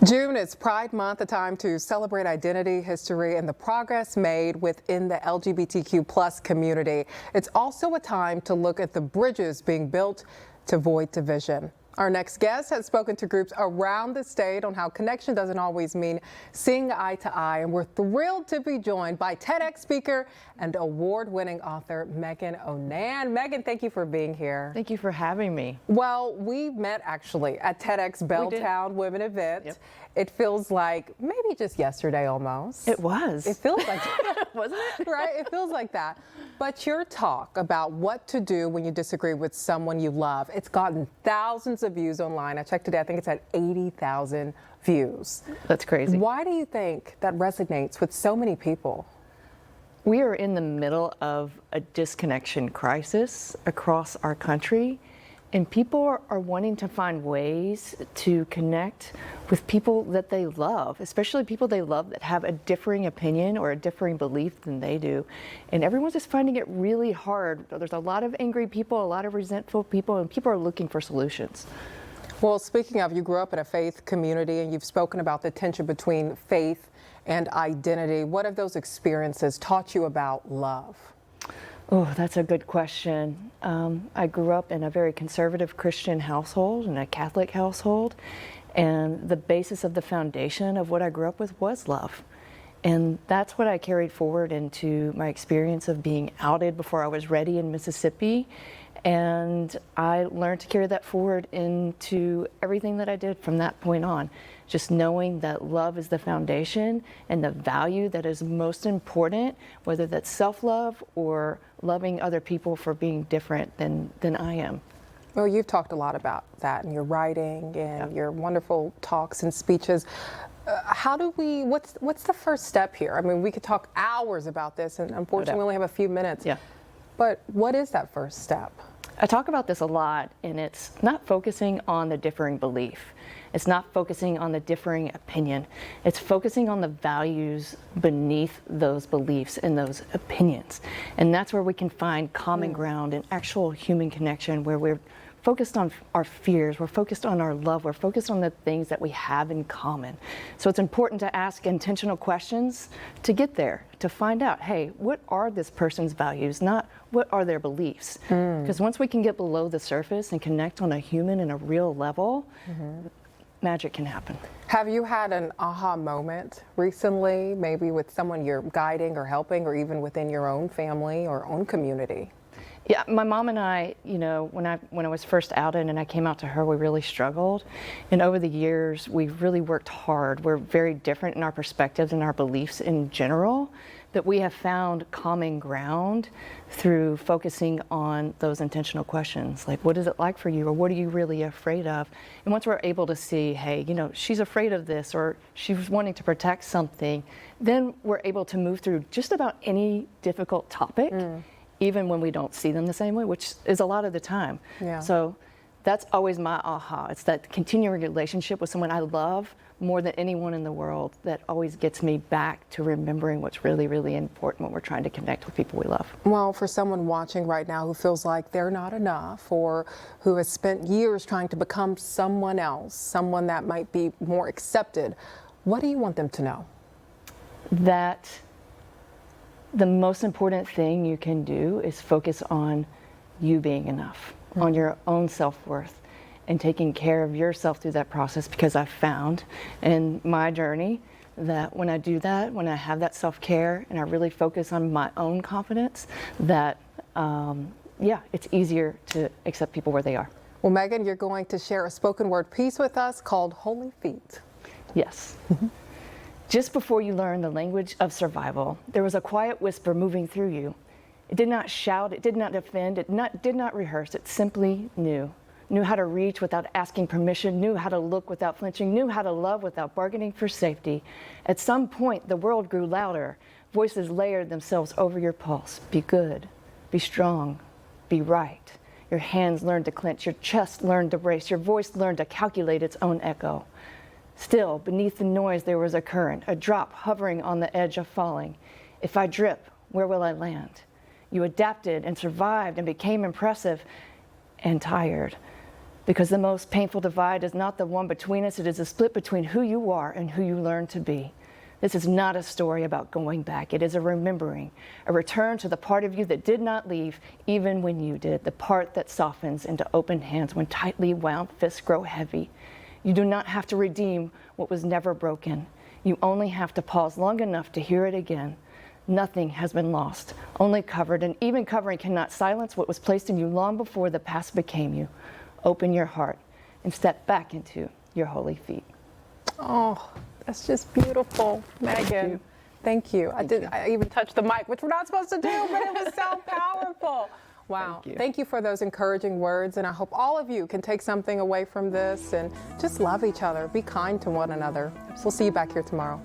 June is Pride Month, a time to celebrate identity, history, and the progress made within the LGBTQ plus community. It's also a time to look at the bridges being built to avoid division. Our next guest has spoken to groups around the state on how connection doesn't always mean seeing eye to eye, and we're thrilled to be joined by TEDx speaker and award-winning author Meagan O'Nan. Meagan, thank you for being here. Thank you for having me. Well, we met actually at TEDx Belltown Women event. Yep. It feels like maybe just yesterday almost. It was. It feels like Wasn't it? right? It feels like that. But your talk about what to do when you disagree with someone you love, it's gotten thousands of views online. I checked today, I think it's at 80,000 views. That's crazy. Why do you think that resonates with so many people? We are in the middle of a disconnection crisis across our country, and people are wanting to find ways to connect with people that they love, especially people they love that have a differing opinion or a differing belief than they do. And everyone's just finding it really hard. There's a lot of angry people, a lot of resentful people, and people are looking for solutions. Well, speaking of, you grew up in a faith community and you've spoken about the tension between faith and identity. What have those experiences taught you about love? Oh, that's a good question. I grew up in a very conservative Christian household and a Catholic household, and the basis of the foundation of what I grew up with was love. And that's what I carried forward into my experience of being outed before I was ready in Mississippi. And I learned to carry that forward into everything that I did from that point on. Just knowing that love is the foundation and the value that is most important, whether that's self-love or loving other people for being different than I am. Well, you've talked a lot about that in your writing and your wonderful talks and speeches. What's the first step here? I mean, we could talk hours about this, and unfortunately we only have a few minutes. Yeah. But what is that first step? I talk about this a lot, and it's not focusing on the differing belief. It's not focusing on the differing opinion. It's focusing on the values beneath those beliefs and those opinions. And that's where we can find common ground and actual human connection, where we're focused on our fears, we're focused on our love, we're focused on the things that we have in common. So it's important to ask intentional questions to get there, to find out, hey, what are this person's values, not what are their beliefs? Because once we can get below the surface and connect on a human and a real level, magic can happen. Have you had an aha moment recently, maybe with someone you're guiding or helping, or even within your own family or own community? Yeah, my mom and I, you know, when I was first outed and I came out to her, we really struggled. And over the years, we've really worked hard. We're very different in our perspectives and our beliefs in general, but we have found common ground through focusing on those intentional questions. Like, what is it like for you? Or what are you really afraid of? And once we're able to see, hey, you know, she's afraid of this, or she's wanting to protect something, then we're able to move through just about any difficult topic. Even when we don't see them the same way, which is a lot of the time. Yeah. So that's always my aha. It's that continuing relationship with someone I love more than anyone in the world that always gets me back to remembering what's really, really important when we're trying to connect with people we love. Well, for someone watching right now who feels like they're not enough, or who has spent years trying to become someone else, someone that might be more accepted, what do you want them to know? That the most important thing you can do is focus on you being enough, on your own self-worth, and taking care of yourself through that process, because I've found in my journey that when I do that, when I have that self-care and I really focus on my own confidence, that, it's easier to accept people where they are. Well, Meagan, you're going to share a spoken word piece with us called Holy Feet. Yes. Just before you learn the language of survival, there was a quiet whisper moving through you. It did not shout, it did not defend, it did not rehearse, it simply knew. Knew how to reach without asking permission, knew how to look without flinching, knew how to love without bargaining for safety. At some point, the world grew louder. Voices layered themselves over your pulse. Be good, be strong, be right. Your hands learned to clench, your chest learned to brace, your voice learned to calculate its own echo. Still, beneath the noise, there was a current, a drop hovering on the edge of falling. If I drip, where will I land? You adapted and survived and became impressive and tired. Because the most painful divide is not the one between us, it is a split between who you are and who you learn to be. This is not a story about going back. It is a remembering, a return to the part of you that did not leave even when you did, the part that softens into open hands when tightly wound fists grow heavy. You do not have to redeem what was never broken. You only have to pause long enough to hear it again. Nothing has been lost, only covered, and even covering cannot silence what was placed in you long before the past became you. Open your heart and step back into your holy feet. Oh, that's just beautiful, Meagan. Thank you. I even touched the mic, which we're not supposed to do, but it was so powerful. Wow. Thank you for those encouraging words, and I hope all of you can take something away from this and just love each other. Be kind to one another. We'll see you back here tomorrow.